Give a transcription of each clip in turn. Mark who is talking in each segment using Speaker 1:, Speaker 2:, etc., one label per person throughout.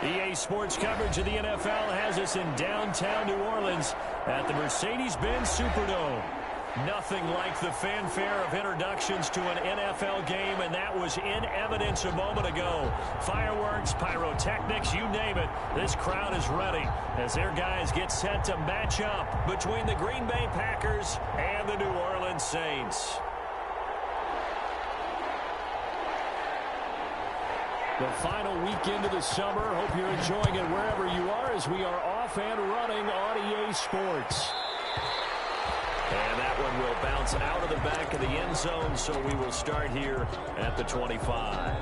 Speaker 1: EA Sports coverage of the NFL has us in downtown New Orleans at the Mercedes-Benz Superdome. Nothing like the fanfare of introductions to an NFL game, and that was in evidence a moment ago. Fireworks, pyrotechnics, you name it. This crowd is ready as their guys get set to match up between the Green Bay Packers and the New Orleans Saints. The final weekend of the summer. Hope you're enjoying it wherever you are as we are off and running on EA Sports. And that one will bounce out of the back of the end zone, so we will start here at the 25.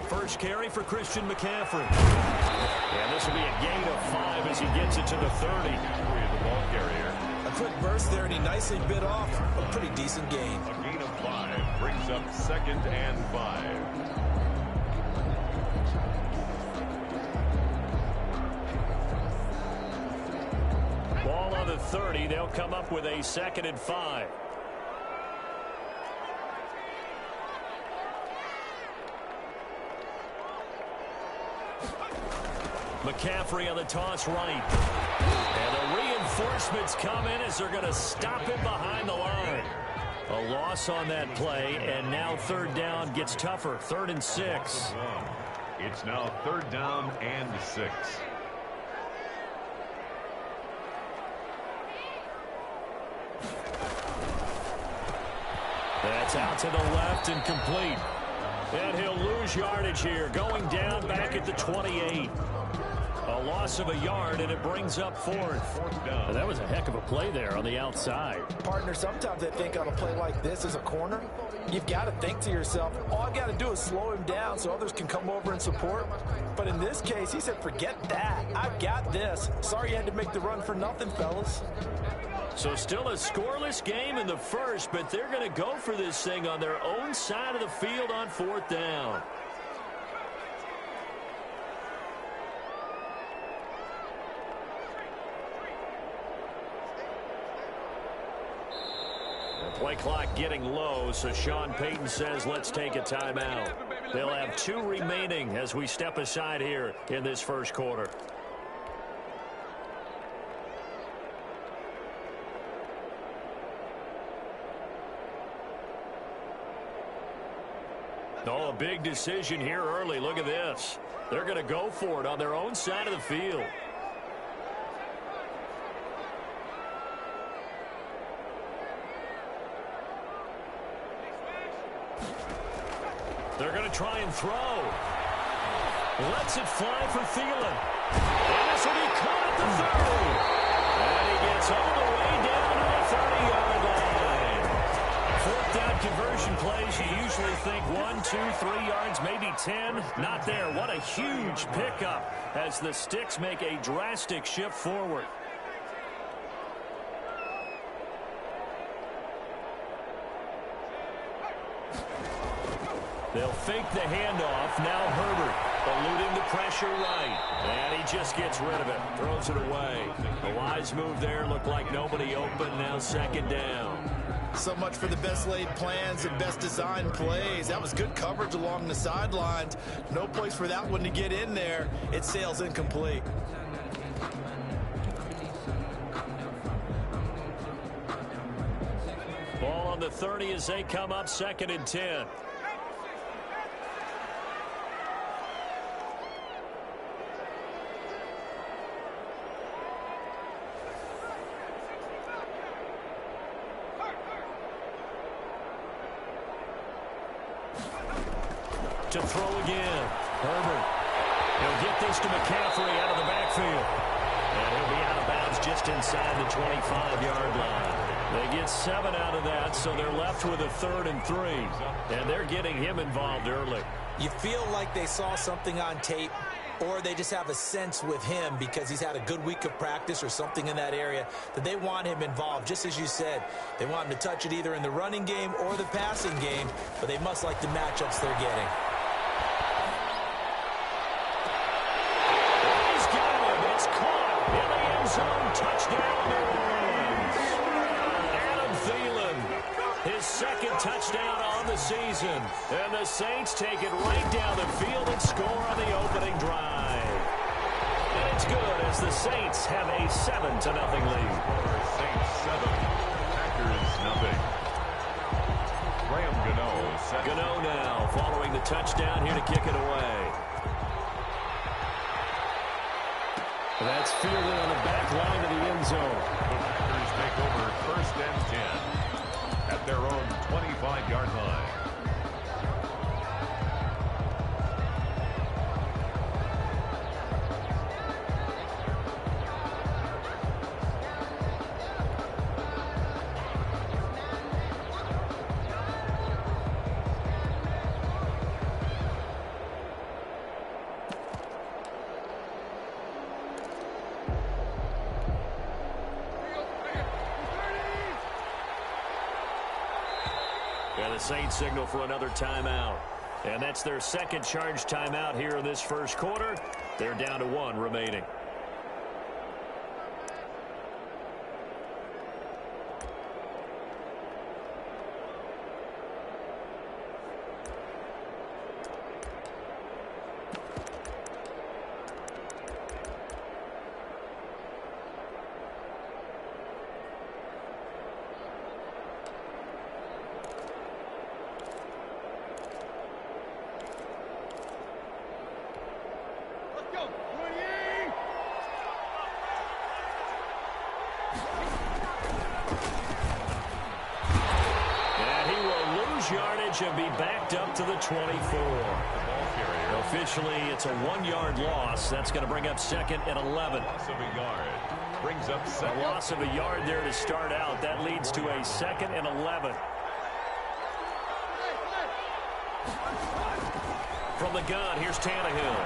Speaker 1: First carry for Christian McCaffrey. And this will be a gain of 5 as he gets it to the 30. The ball carrier.
Speaker 2: A quick burst there, and he nicely bit off a pretty decent gain.
Speaker 3: A gain of 5 brings up 2nd and 5.
Speaker 1: Ball on the 30. They'll come up with a 2nd and 5. McCaffrey on the toss right. And the reinforcements come in as they're going to stop him behind the line. A loss on that play, and now 3rd down gets tougher. 3rd and 6.
Speaker 3: It's now 3rd down and 6.
Speaker 1: That's out to the left and complete. And he'll lose yardage here, going down back at the 28. A loss of a yard, and it brings up 4th.
Speaker 3: Down.
Speaker 1: That was a heck of a play there on the outside.
Speaker 2: Partner, sometimes they think on a play like this as a corner, you've got to think to yourself, all I've got to do is slow him down so others can come over and support. But in this case, he said, forget that. I've got this. Sorry you had to make the run for nothing, fellas.
Speaker 1: So still a scoreless game in the first, but they're going to go for this thing on their own side of the field on 4th down. Play clock getting low, so Sean Payton says let's take a timeout. They'll have 2 remaining as we step aside here in this first quarter. Oh, a big decision here early. Look at this. They're going to go for it on their own side of the field. They're going to try and throw. Lets it fly for Thielen. And this will be caught at the 30. And he gets all the way down to the 30-yard line. 4th down conversion plays, you usually think 1, 2, 3 yards, maybe 10. Not there. What a huge pickup as the Sticks make a drastic shift forward. They'll fake the handoff. Now Herbert eluding the pressure right. And he just gets rid of it. Throws it away. The wise move there. Looked like nobody open. Now 2nd down.
Speaker 2: So much for the best laid plans and best designed plays. That was good coverage along the sidelines. No place for that one to get in there. It sails incomplete.
Speaker 1: 30 as they come up 2nd and 10. To throw again. Herbert. He'll get this to McCaffrey out of the backfield. And he'll be out of bounds just inside the 25-yard line. They get 7 out of that, so they're left with a 3rd and 3. And they're getting him involved early.
Speaker 2: You feel like they saw something on tape, or they just have a sense with him because he's had a good week of practice or something in that area that they want him involved. Just as you said, they want him to touch it either in the running game or the passing game, but they must like the matchups they're getting.
Speaker 1: He's got him. It's caught in the end zone. Touchdown, New Orleans. Adam Thielen, his 2nd touchdown on the season. And the Saints take it right down the field and score on the opening drive. And it's good as the Saints have a 7-0 lead.
Speaker 3: Saints 7, Packers nothing. Graham Gano set.
Speaker 1: Gano now following the touchdown here to kick it away. That's fielded on the back line of the end zone.
Speaker 3: The Packers take over 1st and 10 at their own 25-yard line.
Speaker 1: And the Saints signal for another timeout. And that's their 2nd charge timeout here in this 1st quarter. They're down to 1 remaining. Yardage and be backed up to the 24. Officially, it's a 1-yard loss. That's going to bring up 2nd and 11.
Speaker 3: Loss of a yard brings up 2nd.
Speaker 1: A loss of a yard there to start out. That leads to a 2nd and 11. From the gun, here's Tannehill.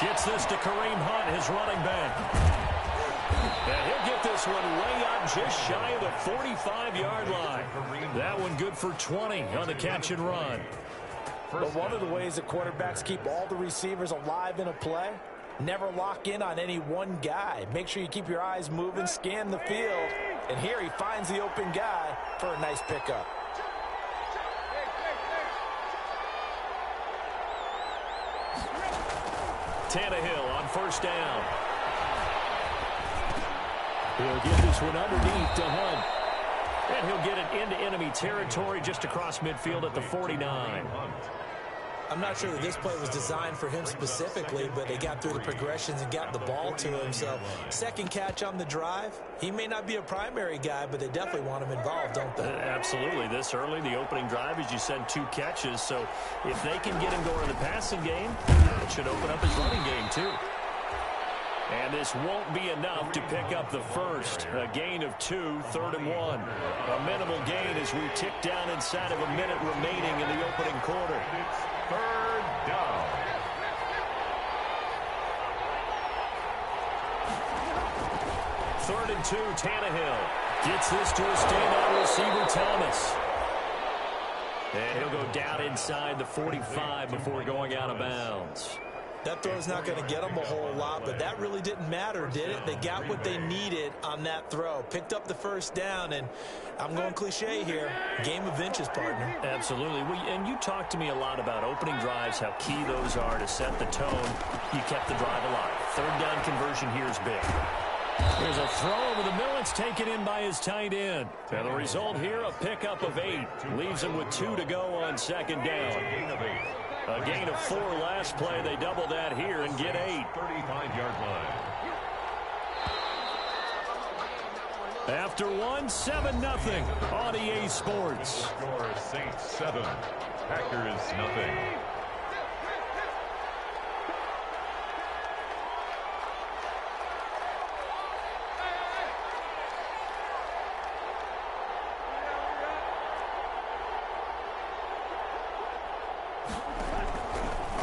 Speaker 1: Gets this to Kareem Hunt, his running back. And he'll get this one way up just shy of the 45-yard line. That one good for 20 on the catch and run.
Speaker 2: But one of the ways that quarterbacks keep all the receivers alive in a play, never lock in on any one guy. Make sure you keep your eyes moving, scan the field. And here he finds the open guy for a nice pickup.
Speaker 1: Tannehill on 1st down. He'll get this one underneath to Hunt. And he'll get it into enemy territory just across midfield at the 49.
Speaker 2: I'm not sure that this play was designed for him specifically, but they got through the progressions and got the ball to him. So 2nd catch on the drive. He may not be a primary guy, but they definitely want him involved, don't they?
Speaker 1: Absolutely. This early, the opening drive, as you said, 2 catches. So if they can get him going in the passing game, it should open up his running game too. And this won't be enough to pick up the first. A gain of 2, 3rd and 1. A minimal gain as we tick down inside of a minute remaining in the opening quarter.
Speaker 3: 3rd down.
Speaker 1: Third and 2, Tannehill. Gets this to a standout receiver, Thomas. And he'll go down inside the 45 before going out of bounds.
Speaker 2: That throw's not going to get them a whole lot, but that really didn't matter, did it? They got what they needed on that throw. Picked up the 1st down, and I'm going cliche here. Game of inches, partner.
Speaker 1: Absolutely. And you talked to me a lot about opening drives, how key those are to set the tone. You kept the drive alive. 3rd down conversion here is big. Here's a throw over the middle. It's taken in by his tight end. And the result here, a pickup of 8. Leaves him with 2 to go on second down. A gain of 4 last play. They double that here and get 8.
Speaker 3: 35-yard line.
Speaker 1: After 1, 7-0 on EA Sports.
Speaker 3: Score Saints 7, Packers nothing.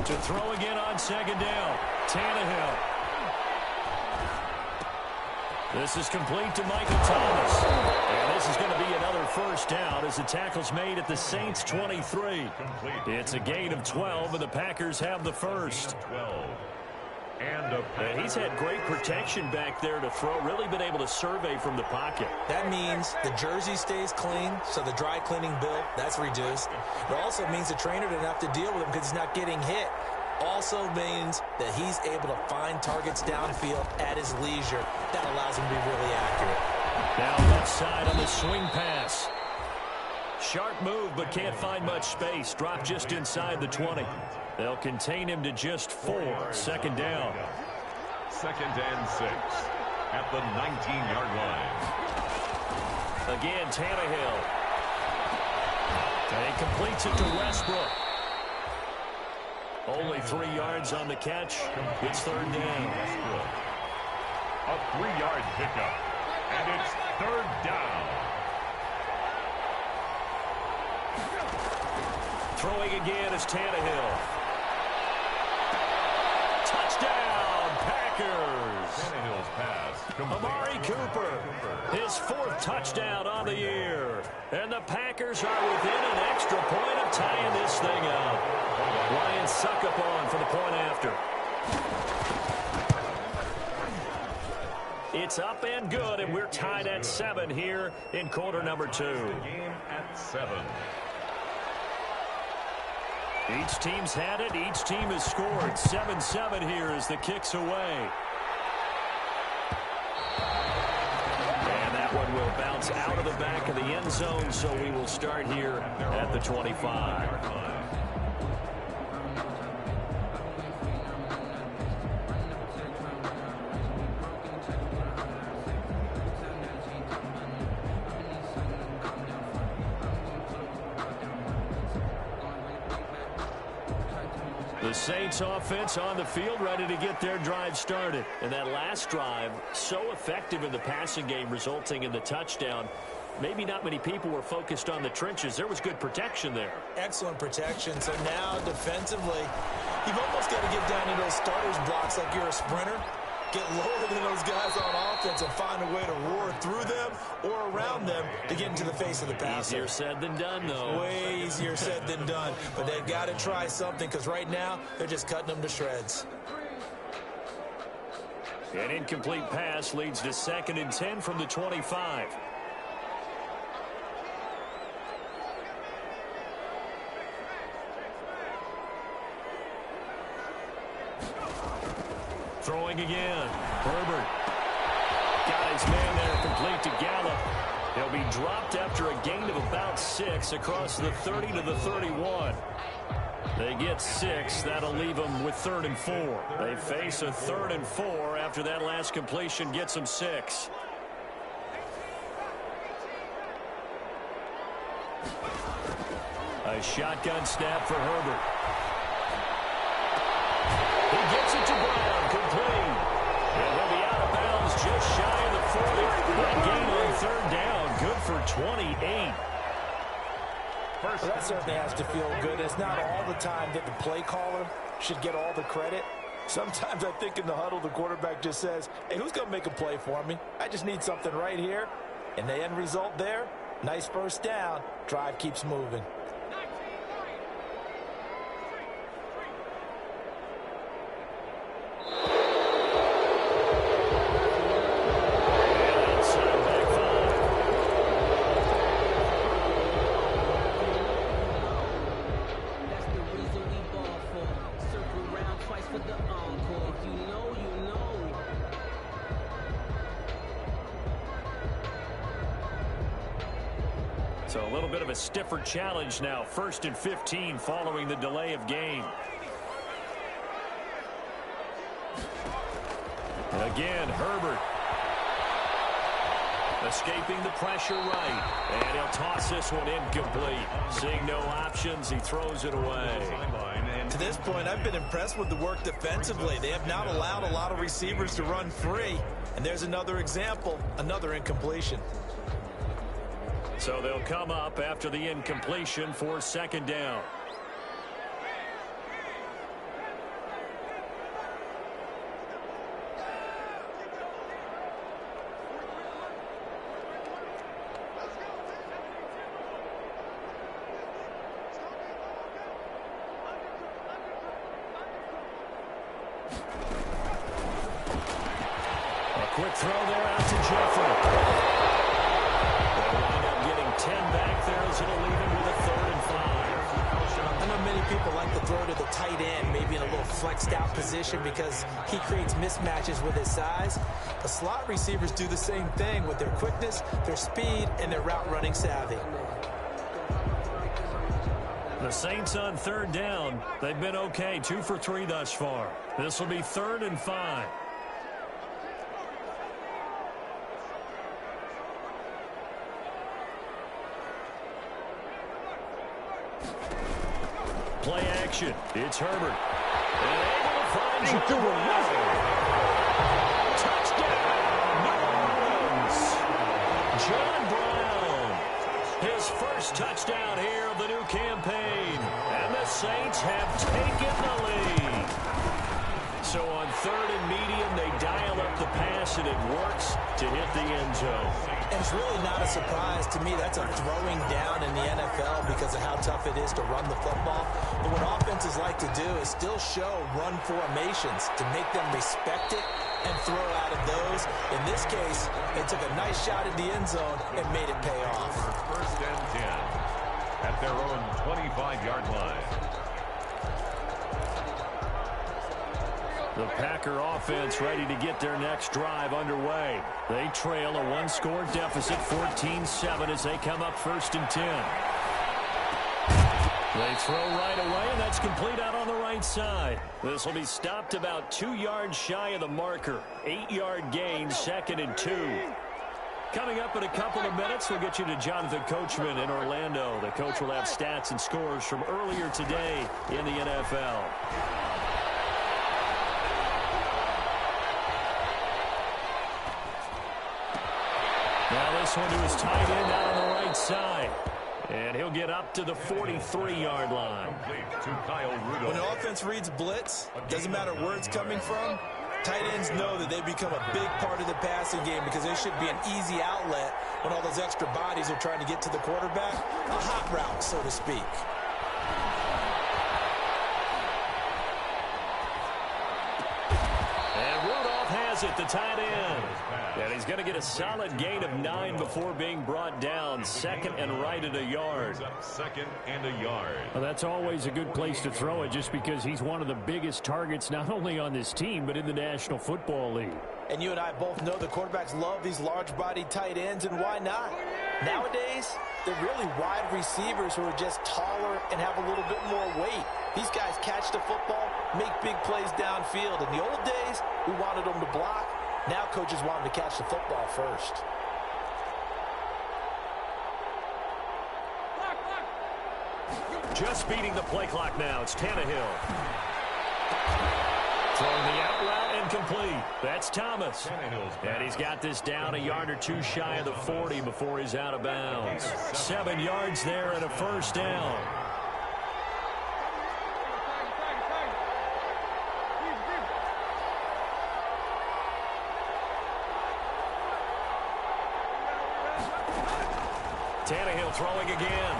Speaker 1: To throw again on second down. Tannehill. This is complete to Michael Thomas. And this is going to be another first down as the tackle's made at the Saints 23. It's a gain of 12, and the Packers have the first.
Speaker 3: 12. And
Speaker 1: he's had great protection back there to throw. Really been able to survey from the pocket.
Speaker 2: That means the jersey stays clean, so the dry cleaning bill, that's reduced. It also means the trainer didn't have to deal with him because he's not getting hit. Also means that he's able to find targets downfield at his leisure. That allows him to be really accurate.
Speaker 1: Now left side on the swing pass. Sharp move, but can't find much space. Dropped just inside the 20. They'll contain him to just 4. Second down.
Speaker 3: 2nd and 6 at the 19-yard line.
Speaker 1: Again, Tannehill. And he completes it to Westbrook. Only 3 yards on the catch. It's third down.
Speaker 3: Westbrook. A 3-yard pickup. And it's third down.
Speaker 1: Throwing again is Tannehill. Touchdown, Packers.
Speaker 3: Tannehill's pass.
Speaker 1: Amari Cooper, his 4th touchdown on the year. And the Packers are within an extra point of tying this thing up. Ryan Succop for the point after. It's up and good, and we're tied at 7 here in quarter number 2.
Speaker 3: Game at 7.
Speaker 1: Each team's had it. Each team has scored. 7-7 here as the kick's away. And that one will bounce out of the back of the end zone, so we will start here at the 25. The Saints offense on the field, ready to get their drive started. And that last drive, so effective in the passing game, resulting in the touchdown. Maybe not many people were focused on the trenches. There was good protection there.
Speaker 2: Excellent protection. So now defensively, you've almost got to get down to those starters blocks like you're a sprinter. Get lower than those guys on offense and find a way to roar through them or around them to get into the face of the passer.
Speaker 1: Easier said than done, though.
Speaker 2: Way easier said than done. But they've got to try something because right now they're just cutting them to shreds.
Speaker 1: An incomplete pass leads to 2nd and 10 from the 25. Throwing again. Herbert. Got his man there, complete to Gallup. He'll be dropped after a gain of about 6 across the 30 to the 31. They get 6. That'll leave them with 3rd and 4. They face a 3rd and 4 after that last completion gets them 6. A shotgun snap for Herbert. He gets it to Brown, complete. And he'll be out of bounds just shy of the 40. That gain on 3rd down, good for 28.
Speaker 2: Well, that certainly has to feel good. It's not all the time that the play caller should get all the credit. Sometimes I think in the huddle, the quarterback just says, hey, who's going to make a play for me? I just need something right here. And the end result there, nice first down. Drive keeps moving.
Speaker 1: So a little bit of a stiffer challenge now. 1st and 15 following the delay of game. Again, Herbert. Escaping the pressure right. And he'll toss this one incomplete. Seeing no options, he throws it away.
Speaker 2: To this point, I've been impressed with the work defensively. They have not allowed a lot of receivers to run free. And there's another example, another incompletion.
Speaker 1: So they'll come up after the incompletion for 2nd down. Quick throw there out to Jeffrey. They'll wind up getting 10 back there as it'll leave him with a 3rd and 5.
Speaker 2: I know many people like to throw to the tight end, maybe in a little flexed out position because he creates mismatches with his size. The slot receivers do the same thing with their quickness, their speed, and their route running savvy.
Speaker 1: The Saints on 3rd down. They've been okay, 2 for 3 thus far. This will be 3rd and 5. Play action. It's Herbert. And able to find John Brown. Touchdown, New Orleans. John Brown. His first touchdown here of the new campaign. And the Saints have taken the lead. So on 3rd and medium, they dial up the pass, and it works to hit the end zone.
Speaker 2: And it's really not a surprise to me. That's a throwing down in the NFL because of how tough it is to run the football. But what offenses like to do is still show run formations to make them respect it and throw out of those. In this case, they took a nice shot at the end zone and made it pay off.
Speaker 3: 1st and 10 at their own 25-yard line.
Speaker 1: The Packer offense ready to get their next drive underway. They trail a 1-score deficit, 14-7, as they come up 1st and 10. They throw right away, and that's complete out on the right side. This will be stopped about 2 yards shy of the marker. 8-yard gain, 2nd and 2. Coming up in a couple of minutes, we'll get you to Jonathan Coachman in Orlando. The coach will have stats and scores from earlier today in the NFL. Now this one to his tight end out on the right side. And he'll get up to the 43-yard line.
Speaker 2: When the offense reads blitz, doesn't matter where it's coming from, tight ends know that they become a big part of the passing game because they should be an easy outlet when all those extra bodies are trying to get to the quarterback. A hot route, so to speak.
Speaker 1: And Rudolph has it, the tight end. And he's going to get a solid gain of 9 before being brought down. 2nd and right at a yard.
Speaker 3: 2nd and a yard.
Speaker 4: Well, that's always a good place to throw it just because he's one of the biggest targets not only on this team but in the National Football League.
Speaker 2: And you and I both know the quarterbacks love these large-bodied tight ends, and why not? Nowadays, they're really wide receivers who are just taller and have a little bit more weight. These guys catch the football, make big plays downfield. In the old days, we wanted them to block. Now coaches want them to catch the football first.
Speaker 1: Just beating the play clock now. It's Tannehill. Throwing the out route incomplete. That's Thomas. And he's got this down a yard or 2 shy of the 40 before he's out of bounds. 7 yards there and a 1st down. Tannehill throwing again.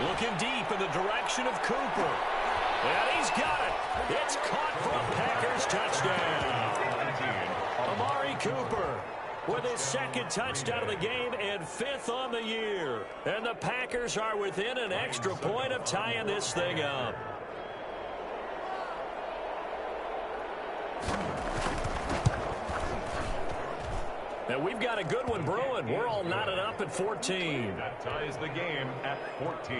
Speaker 1: Looking deep in the direction of Cooper. And he's got it. It's caught for a Packers touchdown. Amari Cooper with his 2nd touchdown of the game and 5th on the year. And the Packers are within an extra point of tying this thing up. And we've got a good one brewing. We're all knotted up at 14.
Speaker 3: That ties the game at 14.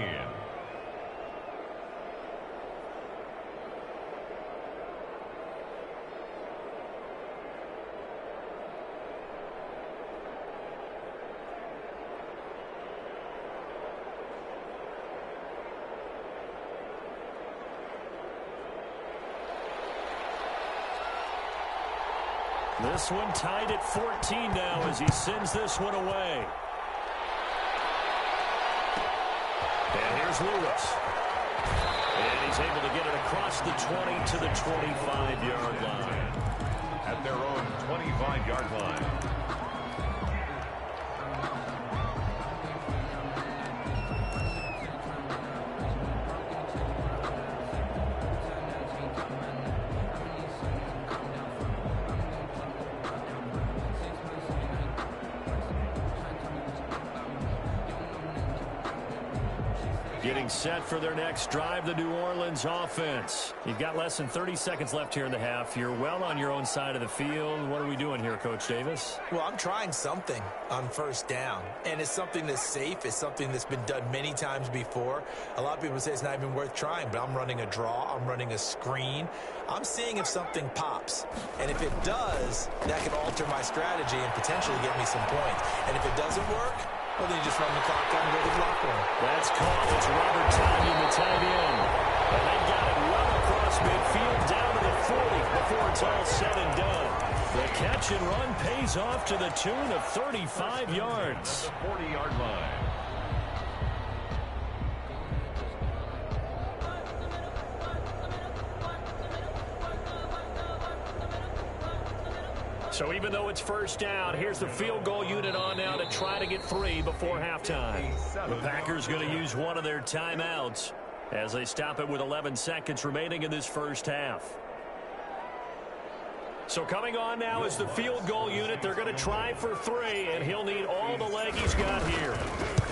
Speaker 1: This one tied at 14 now as he sends this one away. And here's Lewis. And he's able to get it across the 20 to the 25-yard line.
Speaker 3: At their own 25-yard line.
Speaker 1: Getting set for their next drive, the New Orleans offense. You've got less than 30 seconds left here in the half. You're well on your own side of the field. What are we doing here, Coach Davis?
Speaker 2: Well, I'm trying something on first down, and it's something that's safe. It's something that's been done many times before. A lot of people say it's not even worth trying, but I'm running a draw. I'm running a screen. I'm seeing if something pops, and if it does, that could alter my strategy and potentially get me some points. And if it doesn't work, well, then you just run the clock down and go to the block one.
Speaker 1: That's caught. It's Robert Tonyan, the tight end. And they got it well across midfield down to the 40 before it's all said and done. The catch and run pays off to the tune of 35 yards.
Speaker 3: At the 40-yard line.
Speaker 1: So even though it's first down, here's the field goal unit on now to try to get 3 before halftime. The Packers going to use one of their timeouts as they stop it with 11 seconds remaining in this first half. So coming on now is the field goal unit. They're going to try for 3, and he'll need all the leg he's got here.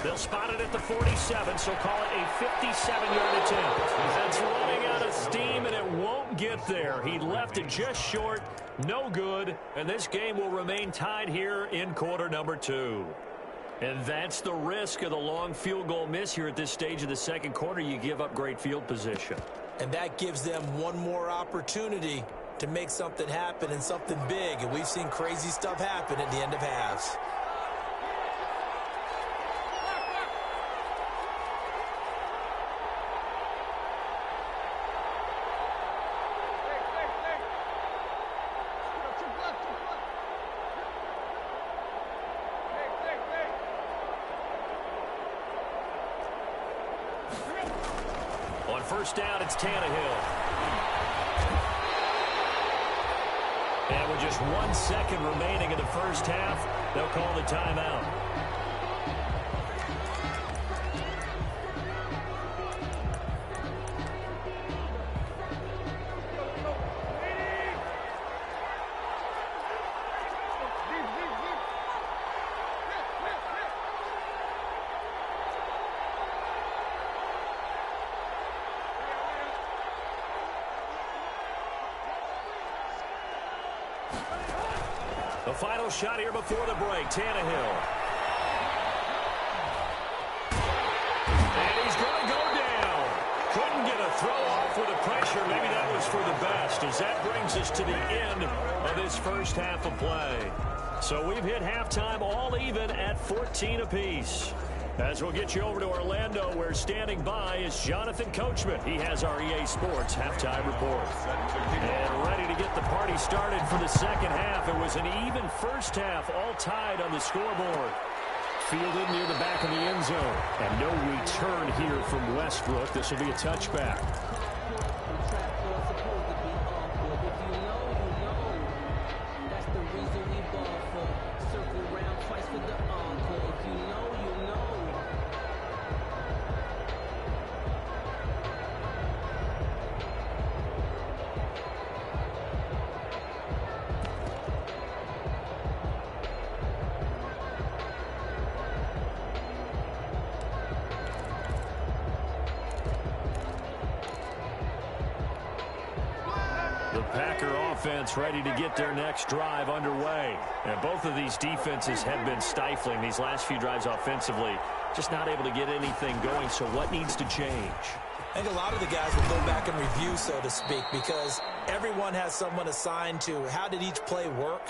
Speaker 1: They'll spot it at the 47, so call it a 57-yard attempt. That's running out of steam, and it won't get there. He left it just short, no good, and this game will remain tied here in quarter number 2. And that's the risk of the long field goal miss here at this stage of the second quarter. You give up great field position.
Speaker 2: And that gives them one more opportunity to make something happen and something big. And we've seen crazy stuff happen at the end of halves.
Speaker 1: On first down, it's Tannehill. And with just 1 second remaining in the first half, they'll call the timeout. The final shot here before the break, Tannehill. And he's going to go down. Couldn't get a throw off with the pressure. Maybe that was for the best, as that brings us to the end of this first half of play. So we've hit halftime all even at 14 apiece. As we'll get you over to Orlando, where standing by is Jonathan Coachman. He has our EA Sports halftime report. And ready to get the party started for the second half. It was an even first half, all tied on the scoreboard. Fielded near the back of the end zone. And no return here from Westbrook. This will be a touchback. The Packer offense ready to get their next drive underway. And both of these defenses have been stifling these last few drives offensively. Just not able to get anything going, so what needs to change?
Speaker 2: I think a lot of the guys will go back and review, so to speak, because everyone has someone assigned to how did each play work.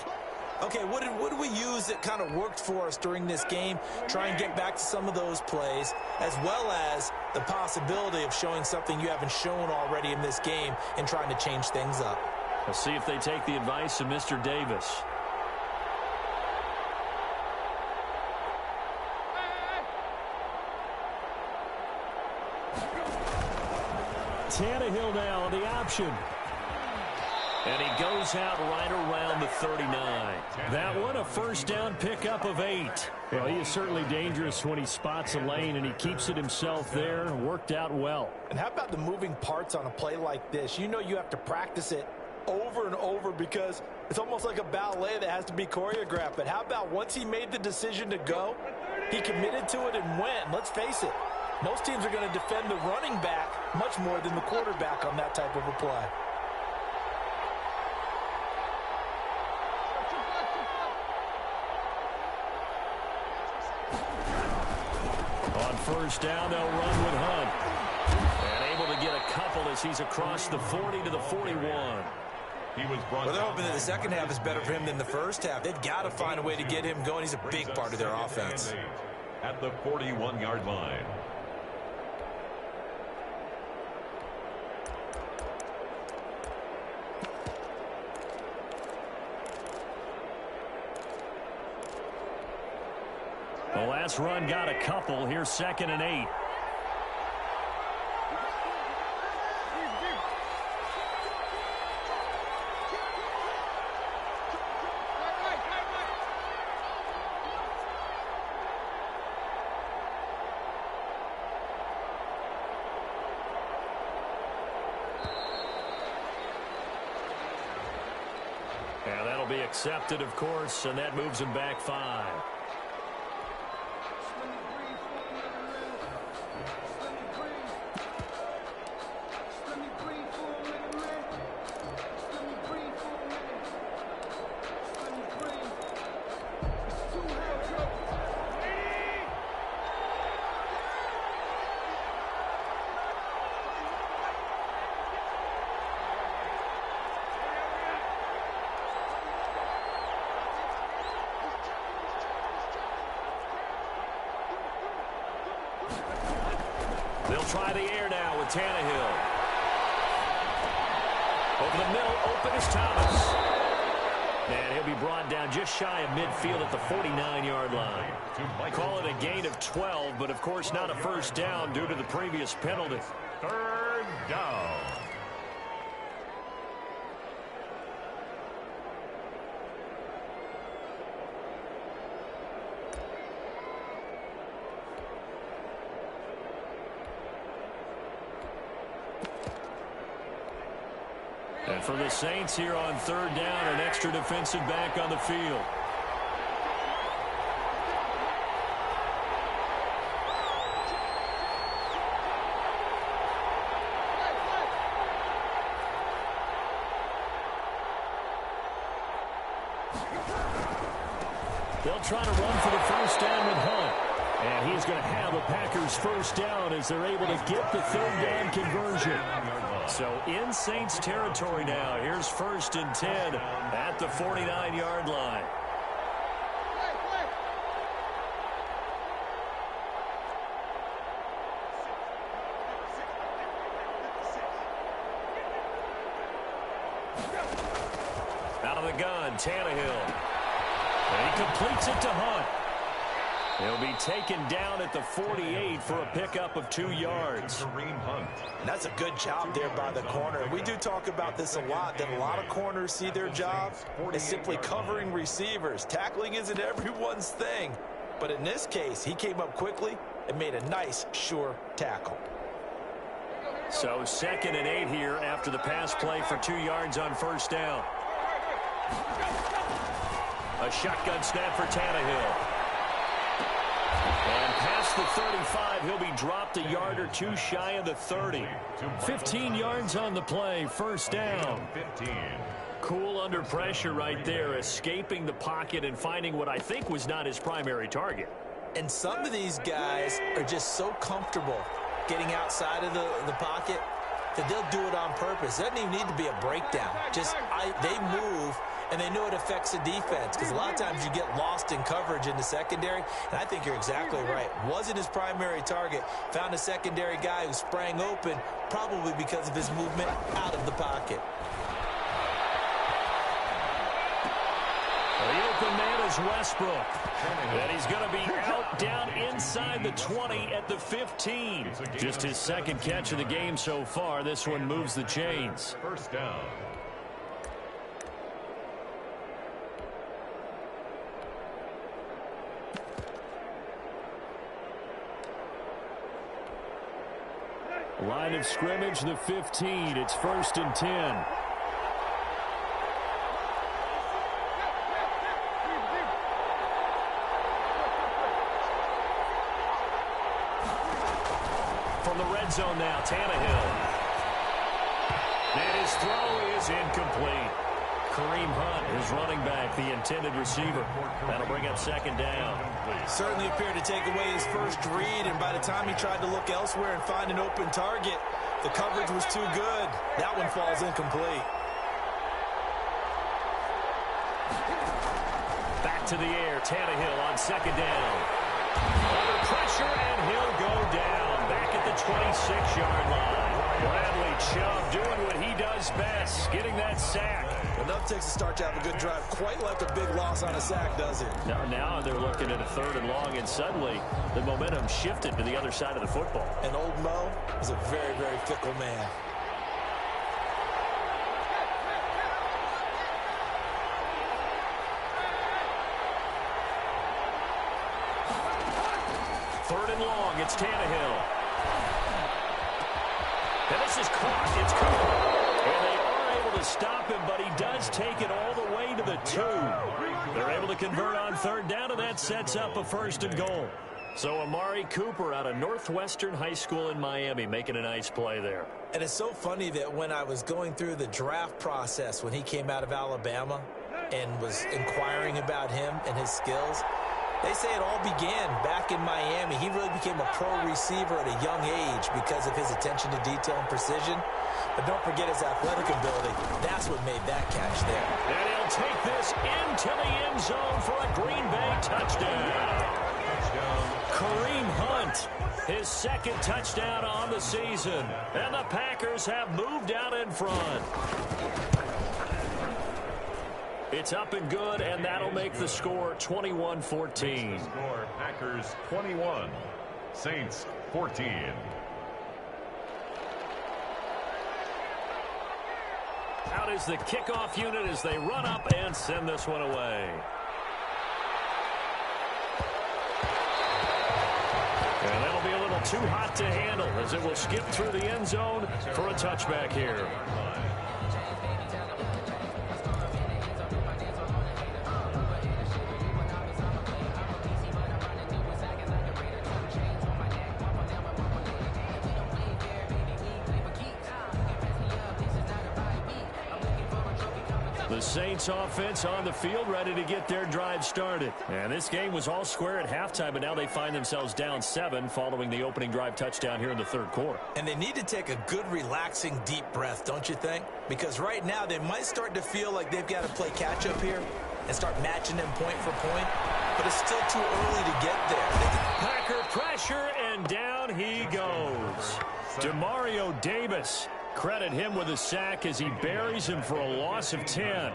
Speaker 2: Okay, what did we use that kind of worked for us during this game? Try and get back to some of those plays, as well as the possibility of showing something you haven't shown already in this game and trying to change things up.
Speaker 1: We'll see if they take the advice of Mr. Davis.
Speaker 4: Tannehill now on the option.
Speaker 1: And he goes out right around the 39. That one a first down pickup of 8.
Speaker 4: Well, he is certainly dangerous when he spots a lane, and he keeps it himself there. Worked out well.
Speaker 2: And how about the moving parts on a play like this? You know you have to practice it over and over because it's almost like a ballet that has to be choreographed. But how about once he made the decision to go, he committed to it and went. Let's face it, most teams are going to defend the running back much more than the quarterback on that type of a play.
Speaker 1: On first down, they'll run with Hunt. And able to get a couple as he's across the 40 to the 41.
Speaker 2: Well, they're hoping that the second half is better for him than the first half. They've got to find a way to get him going. He's a big part of their offense.
Speaker 3: At the 41-yard line.
Speaker 1: The last run got a couple. Here's 2nd and 8. And that'll be accepted, of course, and that moves him back 5. They'll try the air now with Tannehill. Over the middle, open is Thomas. And he'll be brought down just shy of midfield at the 49-yard line. Call it a gain of 12, but of course not a first down due to the previous penalty.
Speaker 3: 3rd down.
Speaker 1: And for the Saints here on 3rd down, an extra defensive back on the field. They'll try to run for the first down with Hunt. And he's going to have a Packers first down as they're able to get the 3rd down conversion. So in Saints territory now. Here's 1st and 10 at the 49-yard line. Out of the gun, Tannehill. And he completes it to Hunt. He'll be taken down at the 48 for a pickup of 2 yards.
Speaker 2: That's a good job there by the corner. We do talk about this a lot, that a lot of corners see their job as simply covering receivers. Tackling isn't everyone's thing. But in this case, he came up quickly and made a nice, sure tackle.
Speaker 1: So 2nd and 8 here after the pass play for 2 yards on first down. A shotgun snap for Tannehill. And past the 35, he'll be dropped a yard or two shy of the 30. 15 yards on the play, first down.
Speaker 3: 15.
Speaker 1: Cool under pressure right there, escaping the pocket and finding what I think was not his primary target.
Speaker 2: And some of these guys are just so comfortable getting outside of the pocket that they'll do it on purpose. It doesn't even need to be a breakdown. They move, and they know it affects the defense, because a lot of times you get lost in coverage in the secondary, and I think you're exactly right. Wasn't his primary target. Found a secondary guy who sprang open, probably because of his movement out of the pocket.
Speaker 1: The open man is Westbrook. And he's going to be out down inside the 20 at the 15. Just his second catch of the game so far. This one moves the chains.
Speaker 3: First down.
Speaker 4: Line of scrimmage, the 15. It's 1st and 10.
Speaker 1: From the red zone now, Tannehill. And his throw is incomplete. Kareem Hunt, his running back, the intended receiver. That'll bring up second down.
Speaker 2: Certainly appeared to take away his first read, and by the time he tried to look elsewhere and find an open target, the coverage was too good. That one falls incomplete.
Speaker 1: Back to the air, Tannehill on second down. Under pressure, and he'll go down. Back at the 26-yard line. Bradley Chubb doing what he does best, getting that sack.
Speaker 2: Enough takes to start to have a good drive. Quite like a big loss on a sack, does it?
Speaker 1: Now they're looking at a 3rd and long, and suddenly the momentum shifted to the other side of the football.
Speaker 2: And old Mo is a very, very fickle man.
Speaker 1: Third and long, it's Tannehill. And this is caught. It's Cooper. And they are able to stop him, but he does take it all the way to the 2. They're able to convert on 3rd down, and that sets up a 1st and goal. So Amari Cooper out of Northwestern High School in Miami making a nice play there.
Speaker 2: And it's so funny that when I was going through the draft process when he came out of Alabama and was inquiring about him and his skills, they say it all began back in Miami. He really became a pro receiver at a young age because of his attention to detail and precision. But don't forget his athletic ability. That's what made that catch there.
Speaker 1: And he'll take this into the end zone for a Green Bay touchdown. Kareem Hunt, his second touchdown on the season. And the Packers have moved out in front. It's up and good, and that'll make the score 21-14.
Speaker 3: Score Packers 21, Saints 14.
Speaker 1: Out is the kickoff unit as they run up and send this one away. And that'll be a little too hot to handle as it will skip through the end zone for a touchback here. The Saints offense on the field ready to get their drive started. And this game was all square at halftime, but now they find themselves down 7 following the opening drive touchdown here in the 3rd quarter.
Speaker 2: And they need to take a good, relaxing, deep breath, don't you think? Because right now they might start to feel like they've got to play catch-up here and start matching them point for point. But it's still too early to get there.
Speaker 1: Packer pressure, and down he goes. Demario Davis. Credit him with a sack as he buries him for a loss of 10.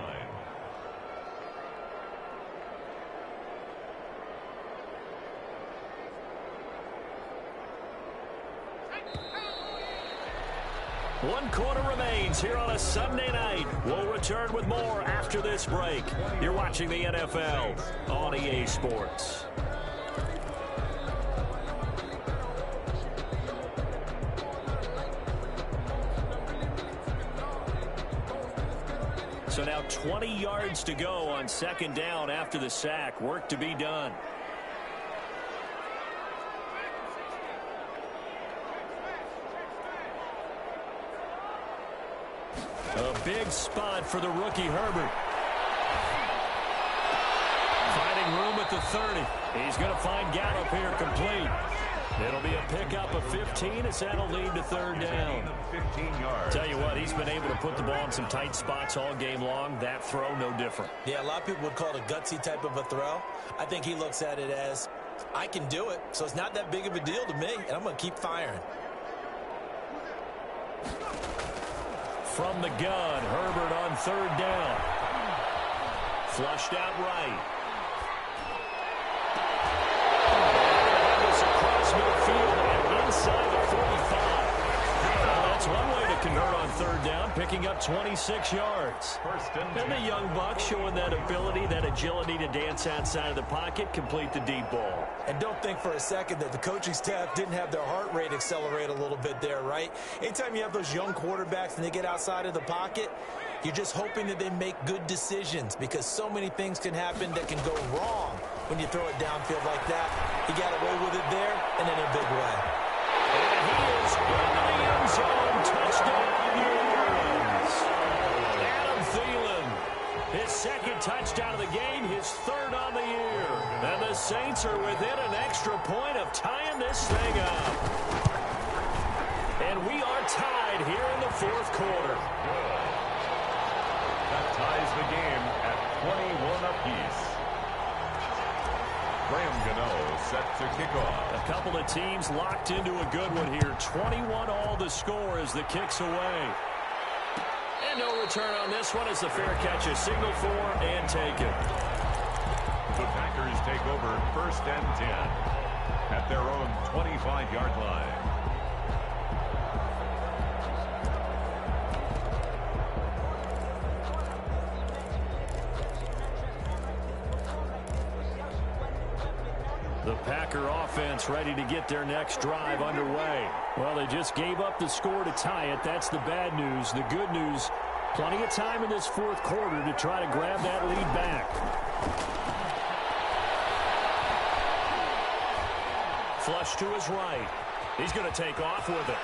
Speaker 1: One quarter remains here on a Sunday night. We'll return with more after this break. You're watching the NFL on EA Sports. So now 20 yards to go on second down after the sack. Work to be done. A big spot for the rookie Herbert. Finding room at the 30. He's going to find Gallup here complete. It'll be a pickup of 15 as that'll lead to third down.
Speaker 3: 15 yards.
Speaker 1: Tell you what, he's been able to put the ball in some tight spots all game long. That throw, no different.
Speaker 2: Yeah, a lot of people would call it a gutsy type of a throw. I think he looks at it as, I can do it, so it's not that big of a deal to me, and I'm going to keep firing.
Speaker 1: From the gun, Herbert on third down. Flushed out right. Midfield and inside the 45. That's one way to convert on third down, picking up 26 yards. And the young buck showing that ability, that agility to dance outside of the pocket, complete the deep ball.
Speaker 2: And don't think for a second that the coaching staff didn't have their heart rate accelerate a little bit there, right? Anytime you have those young quarterbacks and they get outside of the pocket, you're just hoping that they make good decisions because so many things can happen that can go wrong when you throw it downfield like that. He got away with it there and in a big way.
Speaker 1: And he is into the end zone. Touchdown, New Orleans. Adam Thielen, his second touchdown of the game, his third on the year. And the Saints are within an extra point of tying this thing up. And we are tied here in the fourth quarter.
Speaker 3: That ties the game at 21 apiece. Graham Gano set to kick off.
Speaker 1: A couple of teams locked into a good one here. 21 all the score as the kick's away. And no return on this one as the fair catch is signaled for and taken.
Speaker 3: The Packers take over first and 10 at their own 25-yard line.
Speaker 1: The Packer offense ready to get their next drive underway. Well, they just gave up the score to tie it. That's the bad news. The good news, plenty of time in this fourth quarter to try to grab that lead back. Flush to his right. He's going to take off with it.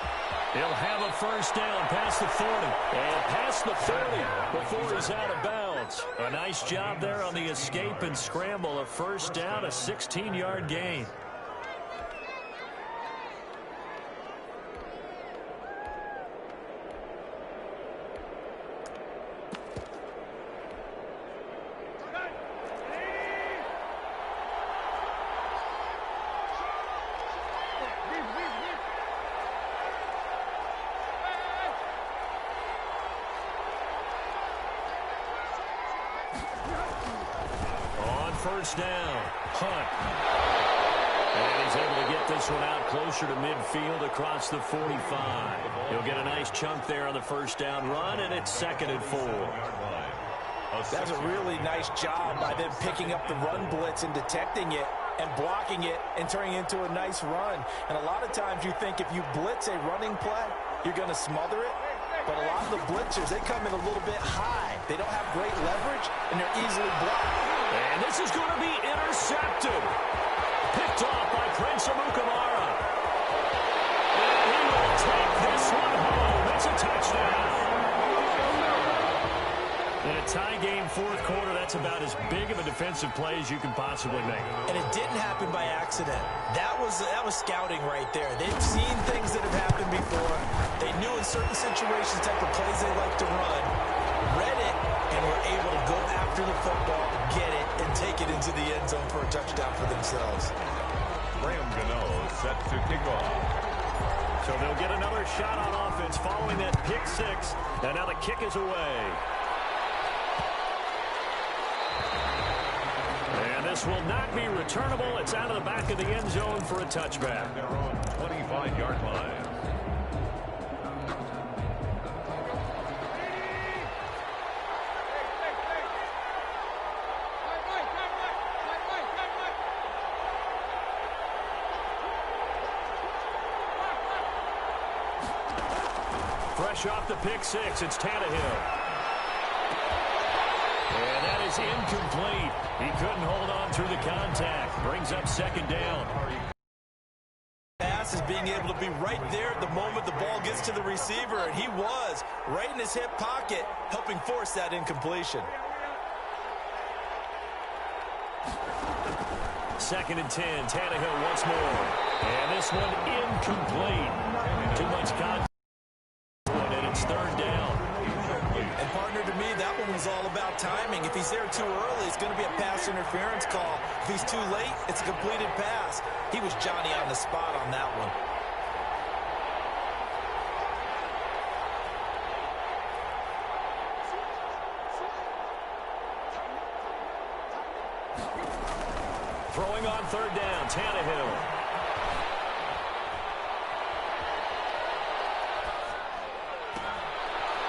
Speaker 1: He'll have a first down past the 40 and past the 30 before he's out of bounds. A nice job there on the escape and scramble. A first down, a 16-yard gain. First down, Hunt. And he's able to get this one out closer to midfield across the 45. He'll get a nice chunk there on the first down run, and it's 2nd and 4.
Speaker 2: That's a really nice job by them picking up the run blitz and detecting it and blocking it and turning it into a nice run. And a lot of times you think if you blitz a running play, you're going to smother it. But a lot of the blitzers, they come in a little bit high. They don't have great leverage, and they're easily blocked.
Speaker 1: And this is going to be intercepted. Picked off by Prince Amukamara. And he will take this one home. It's a touchdown. In a tie game, fourth quarter, that's about as big of a defensive play as you can possibly make.
Speaker 2: And it didn't happen by accident. That was scouting right there. They've seen things that have happened before. They knew in certain situations type of plays they like to run, read it, and were able to go after the football, get it, and take it into the end zone for a touchdown for themselves.
Speaker 3: Graham Gano set to kick off.
Speaker 1: So they'll get another shot on offense following that pick six. And now the kick is away. And this will not be returnable. It's out of the back of the end zone for a touchback.
Speaker 3: Their own 25-yard line.
Speaker 1: Fresh off the pick six, it's Tannehill. And that is incomplete. He couldn't hold on through the contact. Brings up 2nd down.
Speaker 2: Pass is being being able to be right there the moment the ball gets to the receiver, and he was right in his hip pocket, helping force that incompletion.
Speaker 1: 2nd and 10, Tannehill once more. And this one incomplete. Too much contact, and it's 3rd down.
Speaker 2: And partner, to me, that one was all about timing. If he's there too early, it's going to be a pass interference call. If he's too late, it's a completed pass. He was Johnny on the spot on that one.
Speaker 1: Throwing on 3rd down, Tannehill.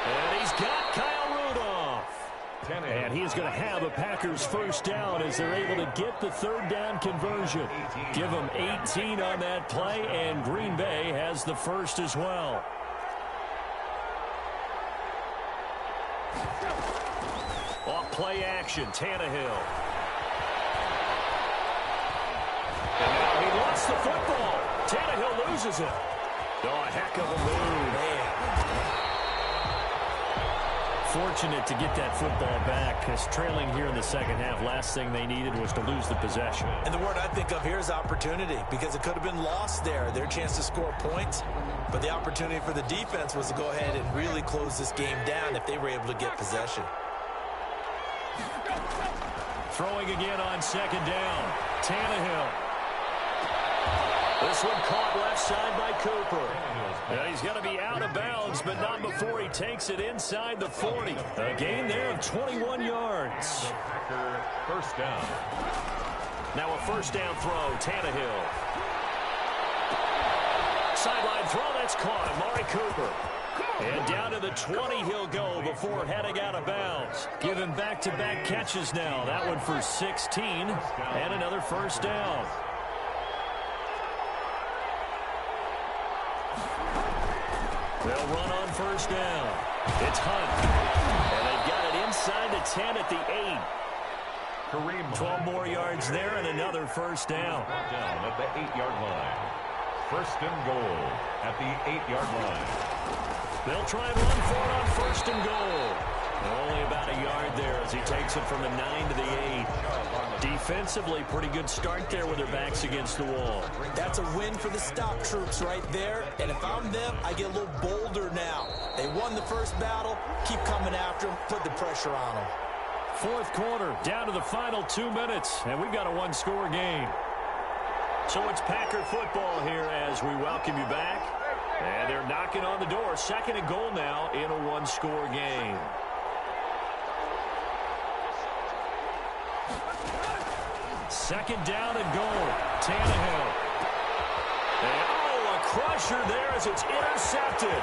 Speaker 1: And he's got Kyle Rudolph. And he is going to have a Packers 1st down as they're able to get the 3rd down conversion. Give them 18 on that play, and Green Bay has the 1st as well. Off play action, Tannehill. And now he lost the football. Tannehill loses it. Oh, a heck of a move. Man. Fortunate to get that football back, because trailing here in the 2nd half, last thing they needed was to lose the possession.
Speaker 2: And the word I think of here is opportunity, because it could have been lost there, their chance to score points. But the opportunity for the defense was to go ahead and really close this game down if they were able to get possession.
Speaker 1: Throwing again on 2nd down. Tannehill. This one caught left side by Cooper. Now he's going to be out of bounds, but not before he takes it inside the 40. A gain there of 21 yards.
Speaker 3: Packer 1st down.
Speaker 1: Now a 1st down throw, Tannehill. Sideline throw, that's caught. Amari Cooper. And down to the 20 he'll go before heading out of bounds. Give him back-to-back catches now. That one for 16 and another 1st down. They'll run on 1st down. It's Hunt. And they've got it inside the 10 at the 8.
Speaker 3: Kareem
Speaker 1: 12 more yards there and another 1st down.
Speaker 3: Down at the 8-yard line. 1st and goal at the 8-yard line.
Speaker 1: They'll try and run for it on 1st and goal. Only about a yard there as he takes it from the 9 to the 8. Defensively, pretty good start there with their backs against the wall.
Speaker 2: That's a win for the stop troops right there. And if I'm them, I get a little bolder now. They won the 1st battle. Keep coming after them. Put the pressure on them.
Speaker 1: 4th quarter, down to the final 2 minutes. And we've got a 1-score game. So it's Packer football here as we welcome you back. And they're knocking on the door. 2nd and goal now in a 1-score game. Second down and goal. Tannehill. And, oh, a crusher there as it's intercepted.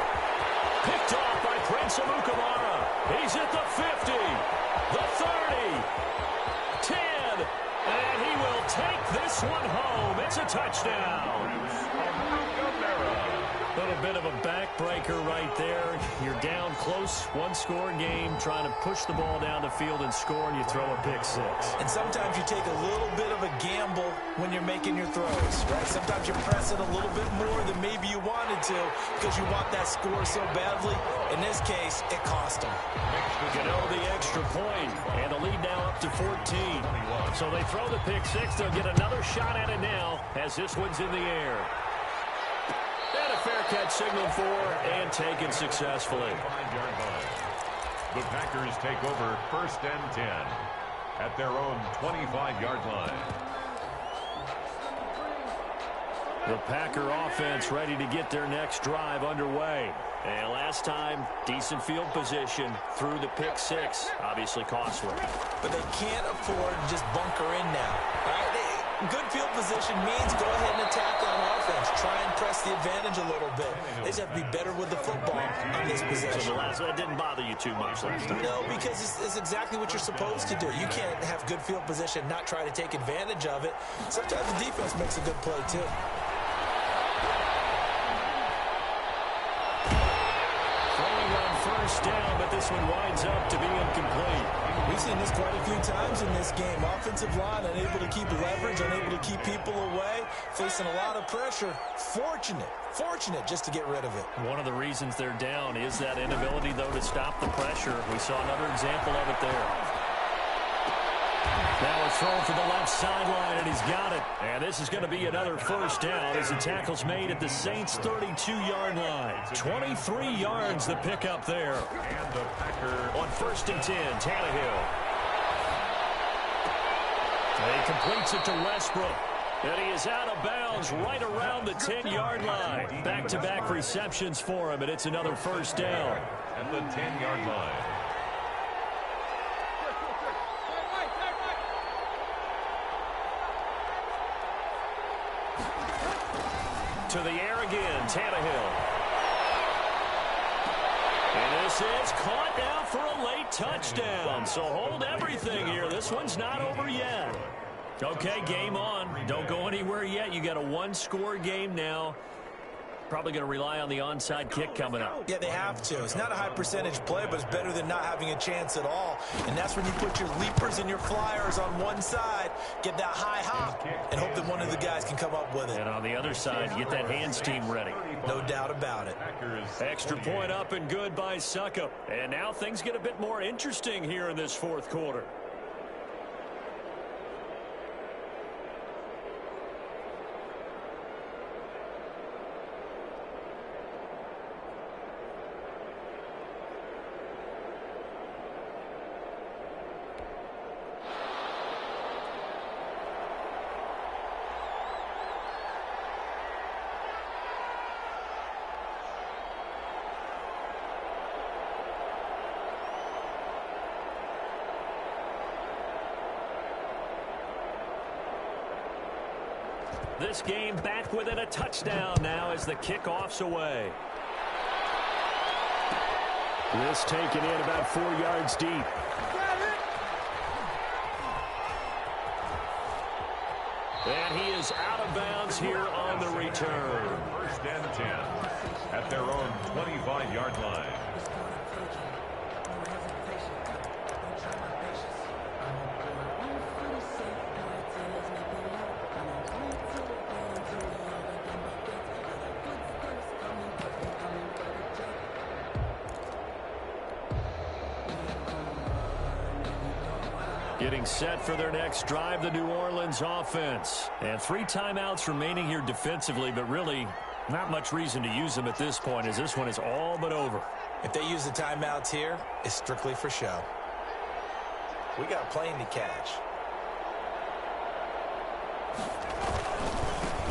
Speaker 1: Picked off by Prince Amukamara. He's at the 50, the 30, 10, and he will take this one home. It's a touchdown. A little bit of a backbreaker right there. You're down close, 1-score game, trying to push the ball down the field and score, and you throw a pick 6.
Speaker 2: And sometimes you take a little bit of a gamble when you're making your throws, right? Sometimes you're pressing a little bit more than maybe you wanted to because you want that score so badly. In this case, it cost them.
Speaker 1: Gano the extra point, and the lead now up to 14. So they throw the pick 6. They'll get another shot at it now as this one's in the air. And a fair catch signaled for and taken successfully.
Speaker 3: The Packers take over 1st and 10 at their own 25-yard line.
Speaker 1: The Packer offense ready to get their next drive underway. And last time, decent field position through the pick 6. Obviously costly.
Speaker 2: But they can't afford to just bunker in now. Right? Good field position means go ahead and attack on offense. Try and press the advantage a little bit. They just have to be better with the football on this possession.
Speaker 1: So that didn't bother you too much last time?
Speaker 2: No, because it's exactly what you're supposed to do. You can't have good field position, not try to take advantage of it. Sometimes the defense makes a good play, too.
Speaker 1: Throwing on 1st down, but this one winds up to be incomplete.
Speaker 2: We've seen this quite a few times in this game. Offensive line unable to keep leverage, unable to keep people away, facing a lot of pressure. Fortunate just to get rid of it.
Speaker 1: One of the reasons they're down is that inability, though, to stop the pressure. We saw another example of it there. Now a throw for the left sideline, and he's got it. And this is going to be another first down as the tackle's made at the Saints' 32-yard line. 23 yards the pickup there.
Speaker 3: And the Packer
Speaker 1: on 1st and 10, Tannehill. He completes it to Westbrook. And he is out of bounds right around the 10-yard line. Back-to-back receptions for him, and it's another first down.
Speaker 3: At the 10-yard line.
Speaker 1: To the air again, Tannehill. And this is caught now for a late touchdown. So hold everything here. This one's not over yet. Okay, game on. Don't go anywhere yet. You got a one-score game now. Probably going to rely on the onside kick coming up.
Speaker 2: Yeah, they have to. It's not a high percentage play, but it's better than not having a chance at all. And that's when you put your leapers and your flyers on one side, get that high hop, and hope that one of the guys can come up with it.
Speaker 1: And on the other side, get that hands team ready.
Speaker 2: No doubt about it.
Speaker 1: Extra point up and good by Succop. And now things get a bit more interesting here in this fourth quarter. This game back within a touchdown now as the kickoff's away. This taken in about 4 yards deep. And he is out of bounds here on the return.
Speaker 3: 1st and 10 at their own 25-yard line.
Speaker 1: Getting set for their next drive, the New Orleans offense. And 3 timeouts remaining here defensively, but really not much reason to use them at this point as this one is all but over.
Speaker 2: If they use the timeouts here, it's strictly for show. We got a plane to catch.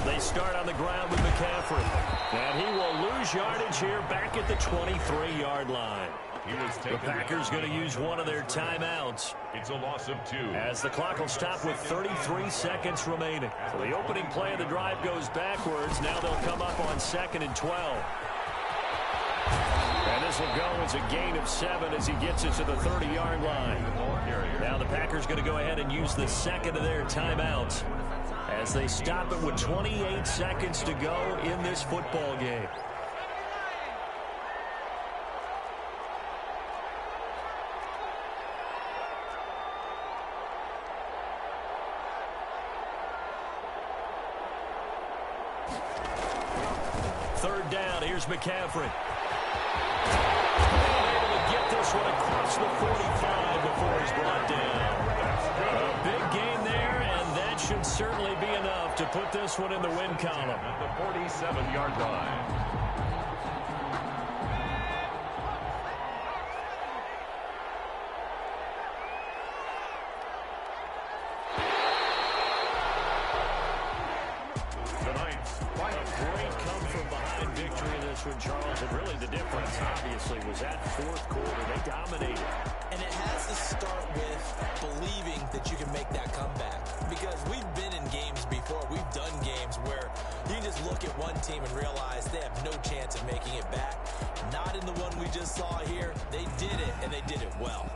Speaker 1: They start on the ground with McCaffrey. And he will lose yardage here back at the 23-yard line. The Packers going to use one of their timeouts.
Speaker 3: It's a loss of 2.
Speaker 1: As the clock will stop with 33 seconds remaining. So the opening play of the drive goes backwards. Now they'll come up on 2nd and 12. And this will go as a gain of 7 as he gets it to the 30-yard line. Now the Packers going to go ahead and use the second of their timeouts as they stop it with 28 seconds to go in this football game. Third down, here's McCaffrey. Able to get this one across the 45 before he's brought down. A big gain there, and that should certainly be enough to put this one in the win column.
Speaker 3: At the 47-yard line.
Speaker 1: Charles, and really the difference, obviously, was that fourth quarter. They dominated.
Speaker 2: And it has to start with believing that you can make that comeback. Because we've been in games before. We've done games where you can just look at one team and realize they have no chance of making it back. Not in the one we just saw here. They did it, and they did it well.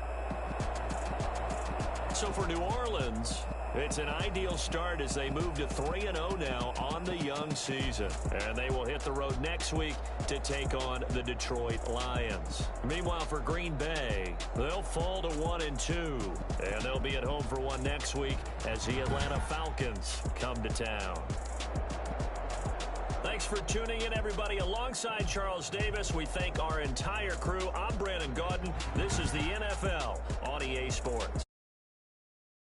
Speaker 1: So for New Orleans, It's an ideal start as they move to 3-0 now on the young season. And they will hit the road next week to take on the Detroit Lions. Meanwhile, for Green Bay, they'll fall to 1-2. And they'll be at home for one next week as the Atlanta Falcons come to town. Thanks for tuning in, everybody. Alongside Charles Davis, we thank our entire crew. I'm Brandon Gaudin. This is the NFL on EA Sports.